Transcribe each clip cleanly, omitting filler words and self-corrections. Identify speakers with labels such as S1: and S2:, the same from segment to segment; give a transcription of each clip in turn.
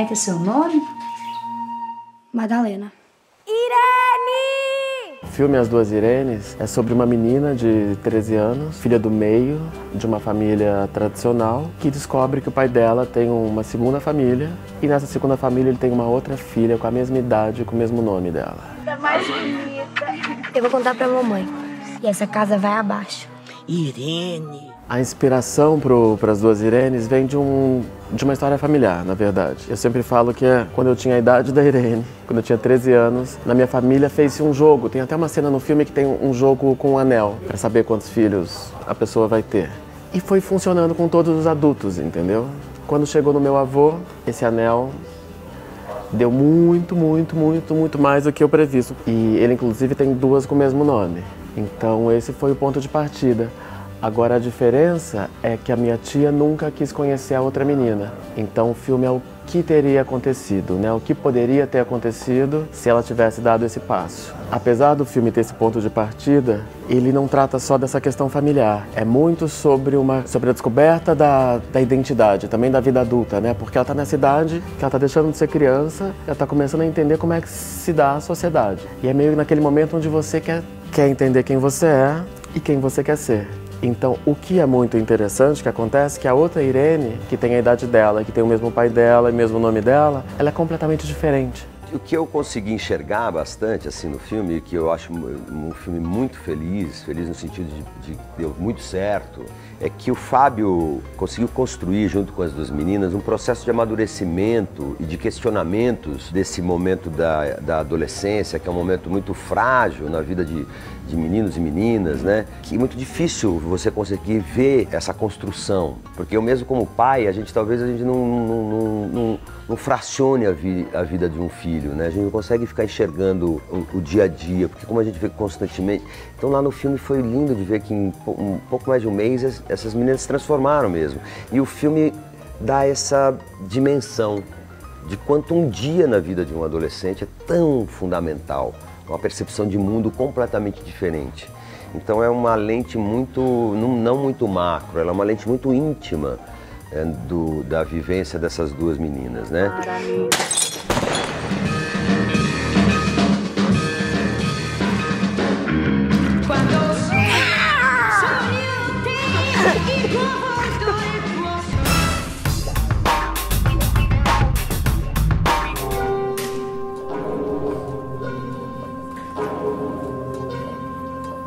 S1: é que é seu nome?
S2: Madalena.
S3: Irene!
S4: O filme As Duas Irenes é sobre uma menina de 13 anos, filha do meio, de uma família tradicional, que descobre que o pai dela tem uma segunda família e nessa segunda família ele tem uma outra filha com a mesma idade e com o mesmo nome dela.
S3: Tá mais bonita.
S2: Eu vou contar pra mamãe. E essa casa vai abaixo.
S5: Irene.
S4: A inspiração para As Duas Irenes vem de uma história familiar, na verdade. Eu sempre falo que quando eu tinha a idade da Irene, quando eu tinha 13 anos, na minha família fez-se um jogo. Tem até uma cena no filme que tem um jogo com um anel, para saber quantos filhos a pessoa vai ter. E foi funcionando com todos os adultos, entendeu? Quando chegou no meu avô, esse anel deu muito mais do que o previsto. E ele, inclusive, tem duas com o mesmo nome. Então, esse foi o ponto de partida. Agora, a diferença é que a minha tia nunca quis conhecer a outra menina. Então, o filme é o que teria acontecido, né? O que poderia ter acontecido se ela tivesse dado esse passo. Apesar do filme ter esse ponto de partida, ele não trata só dessa questão familiar. É muito sobre a descoberta da identidade, também da vida adulta, né? Porque ela está nessa idade, que ela está deixando de ser criança, ela está começando a entender como é que se dá a sociedade. E é meio naquele momento onde você quer entender quem você é e quem você quer ser. Então, o que é muito interessante que acontece é que a outra Irene, que tem a idade dela, que tem o mesmo pai dela e o mesmo nome dela, ela é completamente diferente.
S6: O que eu consegui enxergar bastante assim no filme, que eu acho um filme muito feliz no sentido de deu muito certo, é que o Fábio conseguiu construir junto com as duas meninas um processo de amadurecimento e de questionamentos desse momento da adolescência, que é um momento muito frágil na vida de meninos e meninas, né? Que é muito difícil você conseguir ver essa construção, porque eu mesmo como pai, talvez a gente não fracione a vida de um filho, né? A gente não consegue ficar enxergando o dia a dia, porque como a gente vê constantemente... Então lá no filme foi lindo de ver que em um pouco mais de um mês essas meninas se transformaram mesmo. E o filme dá essa dimensão de quanto um dia na vida de um adolescente é tão fundamental, uma percepção de mundo completamente diferente. Então é uma lente não muito macro, ela é uma lente muito íntima da vivência dessas duas meninas, né?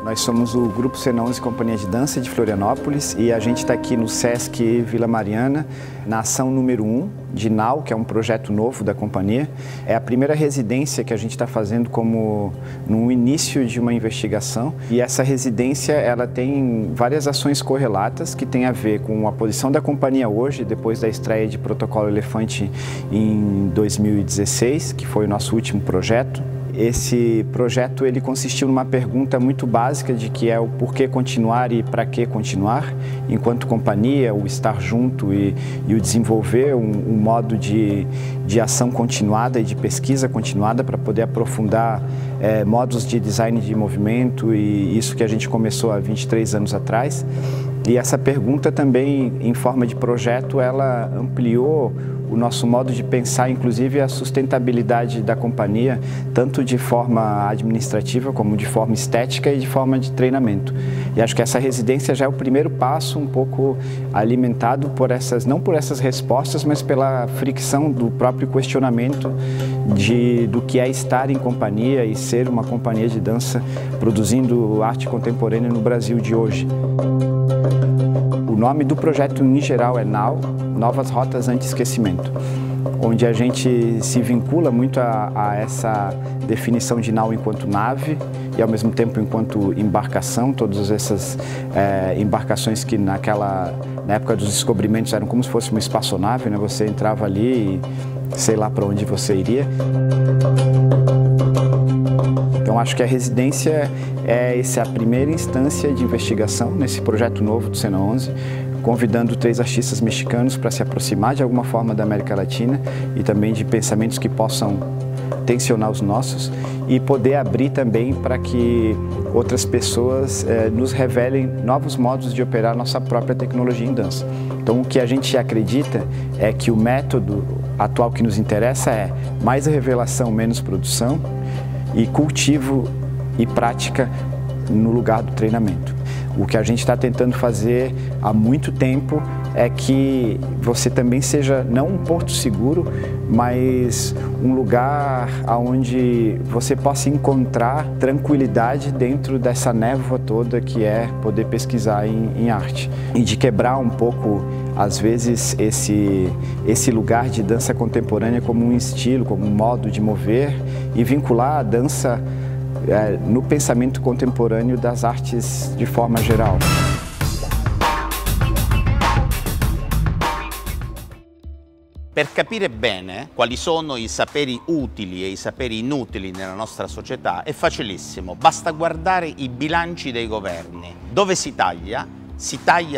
S7: Nós somos o Grupo C11 Companhia de Dança de Florianópolis e a gente está aqui no Sesc Vila Mariana, na ação número 1 de NAU, que é um projeto novo da companhia. É a primeira residência que a gente está fazendo como no início de uma investigação. E essa residência ela tem várias ações correlatas que tem a ver com a posição da companhia hoje, depois da estreia de Protocolo Elefante em 2016, que foi o nosso último projeto. Esse projeto ele consistiu numa pergunta muito básica de que é o porquê continuar e para que continuar, enquanto companhia, o estar junto e o desenvolver um modo de ação continuada e de pesquisa continuada para poder aprofundar modos de design de movimento e isso que a gente começou há 23 anos atrás. E essa pergunta também, em forma de projeto, ela ampliou o nosso modo de pensar, inclusive a sustentabilidade da companhia, tanto de forma administrativa como de forma estética e de forma de treinamento. E acho que essa residência já é o primeiro passo, um pouco alimentado por não por essas respostas, mas pela fricção do próprio questionamento do que é estar em companhia e ser uma companhia de dança produzindo arte contemporânea no Brasil de hoje. O nome do projeto em geral é NAU, Novas Rotas Anti-Esquecimento, onde a gente se vincula muito a essa definição de nau enquanto nave e ao mesmo tempo enquanto embarcação, todas essas embarcações que na época dos descobrimentos eram como se fosse uma espaçonave, né? Você entrava ali e sei lá para onde você iria. Então acho que a residência é a primeira instância de investigação nesse projeto novo do C11, convidando 3 artistas mexicanos para se aproximar de alguma forma da América Latina e também de pensamentos que possam tensionar os nossos e poder abrir também para que outras pessoas nos revelem novos modos de operar nossa própria tecnologia em dança. Então o que a gente acredita é que o método, atual que nos interessa é mais revelação, menos produção, e cultivo e prática no lugar do treinamento. O que a gente está tentando fazer há muito tempo é que você também seja não um porto seguro, mas um lugar onde você possa encontrar tranquilidade dentro dessa névoa toda que é poder pesquisar em arte. E de quebrar um pouco, às vezes, esse lugar de dança contemporânea como um estilo, como um modo de mover, e vincular a dança no pensamento contemporâneo das artes de forma geral.
S1: Per capire bene quali sono i saperi utili e i saperi inutili nella nostra società è facilissimo, basta guardare i bilanci dei governi. Dove si taglia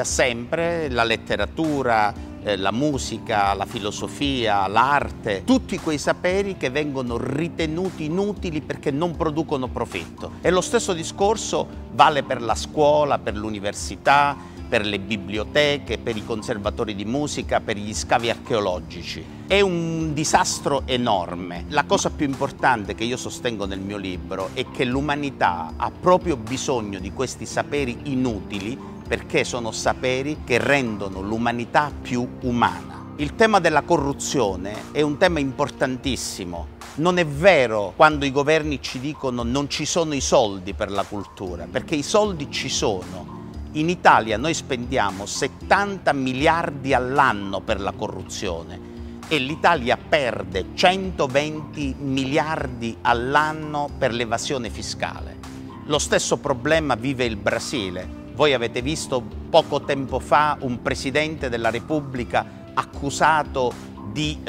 S1: sempre la letteratura, la musica, la filosofia, l'arte, tutti quei saperi che vengono ritenuti inutili perché non producono profitto. E lo stesso discorso vale per la scuola, per l'università, per le biblioteche, per i conservatori di musica, per gli scavi archeologici. È un disastro enorme. La cosa più importante che io sostengo nel mio libro è che l'umanità ha proprio bisogno di questi saperi inutili perché sono saperi che rendono l'umanità più umana. Il tema della corruzione è un tema importantissimo. Non è vero quando i governi ci dicono non ci sono i soldi per la cultura, perché i soldi ci sono. In Italia noi spendiamo 70 miliardi all'anno per la corruzione e l'Italia perde 120 miliardi all'anno per l'evasione fiscale. Lo stesso problema vive il Brasile. Voi avete visto poco tempo fa un presidente della Repubblica accusato di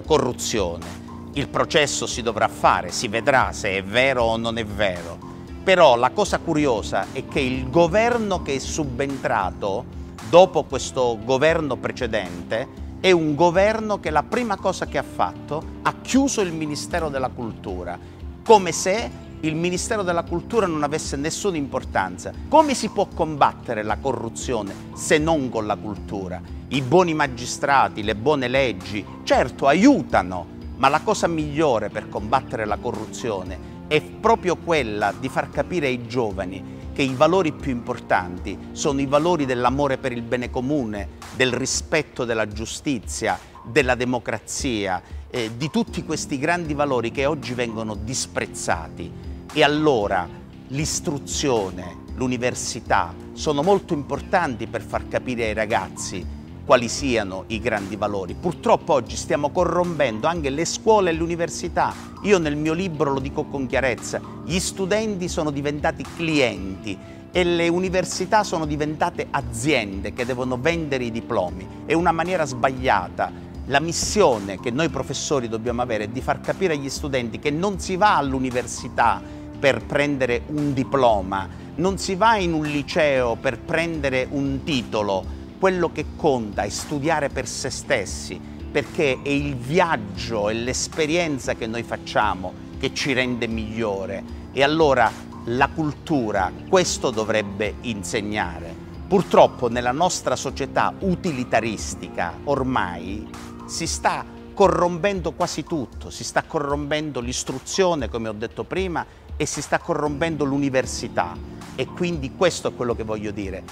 S1: corruzione. Il processo si dovrà fare, si vedrà se è vero o non è vero. Però la cosa curiosa è che il governo che è subentrato dopo questo governo precedente è un governo che la prima cosa che ha fatto ha chiuso il Ministero della Cultura, come se il Ministero della Cultura non avesse nessuna importanza. Come si può combattere la corruzione se non con la cultura? I buoni magistrati, le buone leggi, certo aiutano, ma la cosa migliore per combattere la corruzione è proprio quella di far capire ai giovani che i valori più importanti sono i valori dell'amore per il bene comune, del rispetto della giustizia, della democrazia, di tutti questi grandi valori che oggi vengono disprezzati. E allora l'istruzione, l'università sono molto importanti per far capire ai ragazzi quali siano i grandi valori. Purtroppo oggi stiamo corrompendo anche le scuole e l'università. Io nel mio libro lo dico con chiarezza, gli studenti sono diventati clienti e le università sono diventate aziende che devono vendere i diplomi. È una maniera sbagliata. La missione che noi professori dobbiamo avere è di far capire agli studenti che non si va all'università per prendere un diploma, non si va in un liceo per prendere un titolo. Quello che conta è studiare per se stessi, perché è il viaggio e l'esperienza che noi facciamo che ci rende migliore. E allora la cultura questo dovrebbe insegnare. Purtroppo nella nostra società utilitaristica ormai si sta corrompendo quasi tutto, si sta corrompendo l'istruzione, come ho detto prima, e si sta corrompendo l'università. E quindi questo è quello che voglio dire.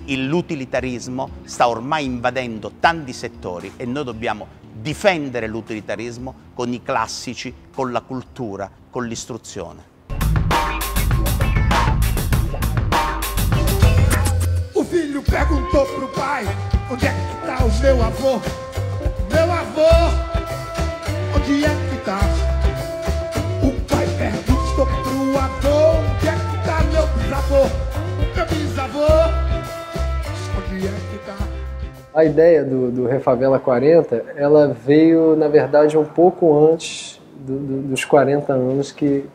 S1: L'utilitarismo sta ormai invadendo tanti settori e noi dobbiamo difendere l'utilitarismo con i classici, con la cultura, con l'istruzione.
S3: O filho perguntou pro pai onde é que tá o meu avô. Meu avô, onde é que tá? O pai perguntou pro avô onde é que tá meu bisavô. Meu bisavô.
S5: A ideia do Refavela 40, ela veio, na verdade, um pouco antes dos 40 anos que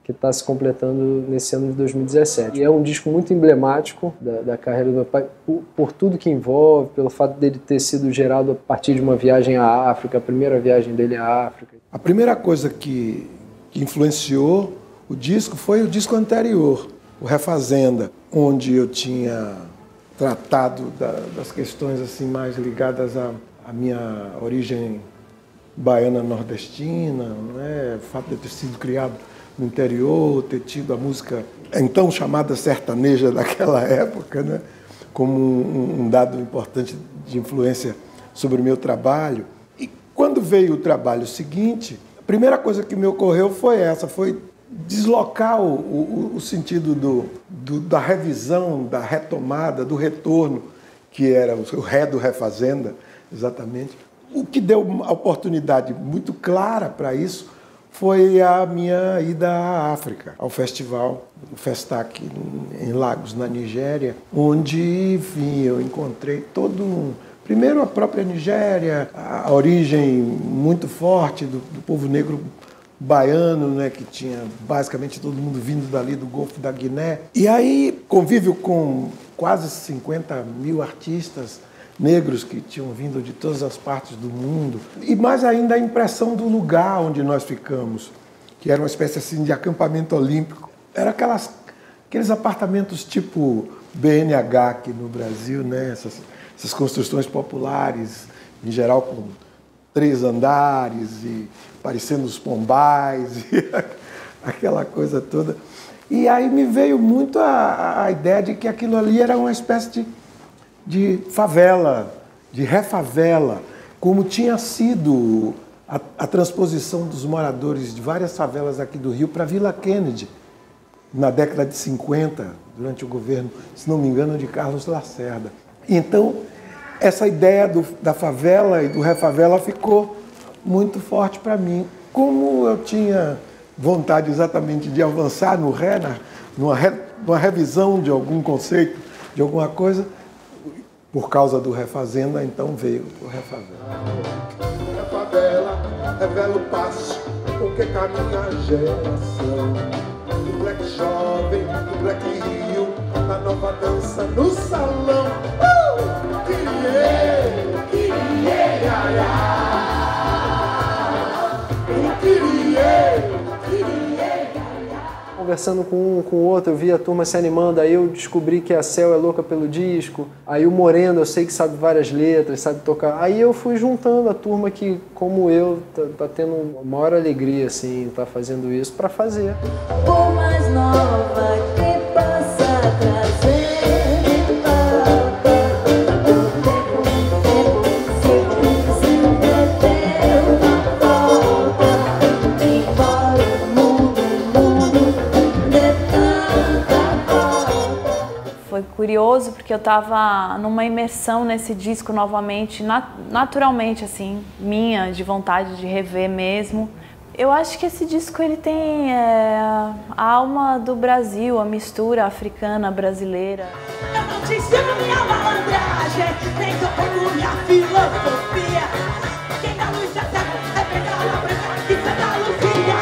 S5: está se completando nesse ano de 2017. E é um disco muito emblemático da carreira do meu pai, por tudo que envolve, pelo fato dele ter sido gerado a partir de uma viagem à África, a primeira viagem dele à África.
S3: A primeira coisa que influenciou o disco foi o disco anterior, o Refazenda, onde eu tinha tratado das questões assim mais ligadas à minha origem baiana nordestina, né? O fato de eu ter sido criado no interior, ter tido a música então chamada sertaneja daquela época, né? Como um dado importante de influência sobre o meu trabalho. E quando veio o trabalho seguinte, a primeira coisa que me ocorreu foi essa, foi deslocar o sentido da revisão, da retomada, do retorno, que era o ré do Refazenda, exatamente. O que deu uma oportunidade muito clara para isso foi a minha ida à África, ao festival, o Festac, em Lagos, na Nigéria, onde, enfim, eu encontrei primeiro a própria Nigéria, a origem muito forte do povo negro baiano, né, que tinha basicamente todo mundo vindo dali do Golfo da Guiné. E aí convívio com quase 50 mil artistas negros que tinham vindo de todas as partes do mundo. E mais ainda a impressão do lugar onde nós ficamos, que era uma espécie assim de acampamento olímpico. Era aqueles apartamentos tipo BNH aqui no Brasil, né? Essas construções populares, em geral com 3 andares e parecendo os Pombais, e aquela coisa toda. E aí me veio muito a ideia de que aquilo ali era uma espécie de favela, de refavela, como tinha sido a transposição dos moradores de várias favelas aqui do Rio para Vila Kennedy, na década de 50, durante o governo, se não me engano, de Carlos Lacerda. Então, essa ideia da favela e do refavela ficou muito forte para mim. Como eu tinha vontade exatamente de avançar no ré, numa revisão de algum conceito, de alguma coisa, por causa do Refazenda, então veio o Refavela.
S8: Refavela revela o passo com que caminha a geração. Do Black jovem, do Black Rio, na nova dança no salão.
S5: Conversando com um com o outro, eu vi a turma se animando, aí eu descobri que a Cel é louca pelo disco, aí o Moreno eu sei que sabe várias letras, sabe tocar, aí eu fui juntando a turma que, como eu, tá tendo a maior alegria, assim, tá fazendo isso pra fazer.
S9: Por mais nova que possa trazer.
S10: Foi curioso porque eu estava numa imersão nesse disco novamente, naturalmente assim, minha, de vontade de rever mesmo. Eu acho que esse disco ele tem a alma do Brasil, a mistura africana brasileira.
S9: Eu não te ensino minha malandragem, nem que eu pego minha filosofia. Quem dá luz é cego, é pegar a branca que cê dá Luzia.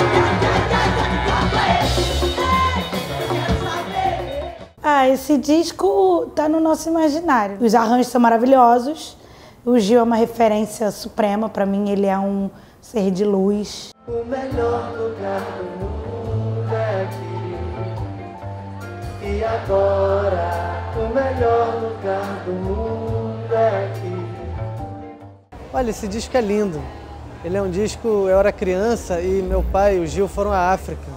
S11: Esse disco tá no nosso imaginário. Os arranjos são maravilhosos. O Gil é uma referência suprema para mim, ele é um ser de luz.
S9: O melhor lugar do mundo é aqui. E agora, o melhor lugar do mundo é aqui.
S12: Olha, esse disco é lindo. Ele é um disco, eu era criança e meu pai e o Gil foram à África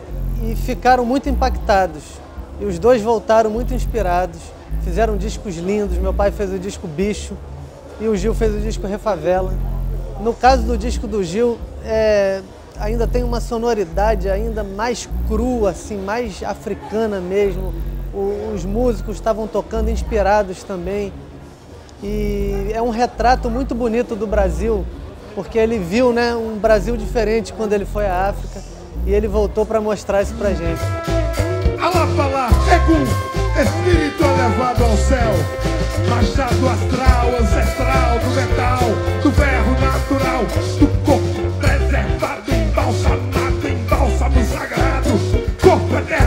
S12: e ficaram muito impactados. E os dois voltaram muito inspirados, fizeram discos lindos. Meu pai fez o disco Bicho e o Gil fez o disco Refavela. No caso do disco do Gil, ainda tem uma sonoridade ainda mais crua, assim, mais africana mesmo. Os músicos estavam tocando inspirados também. E é um retrato muito bonito do Brasil, porque ele viu, né, um Brasil diferente quando ele foi à África e ele voltou para mostrar isso pra gente.
S3: Alapalá, Egum, espírito elevado ao céu, machado astral, ancestral do metal, do ferro natural, do corpo preservado, embalsamado, em bálsamo sagrado, corpo eterno.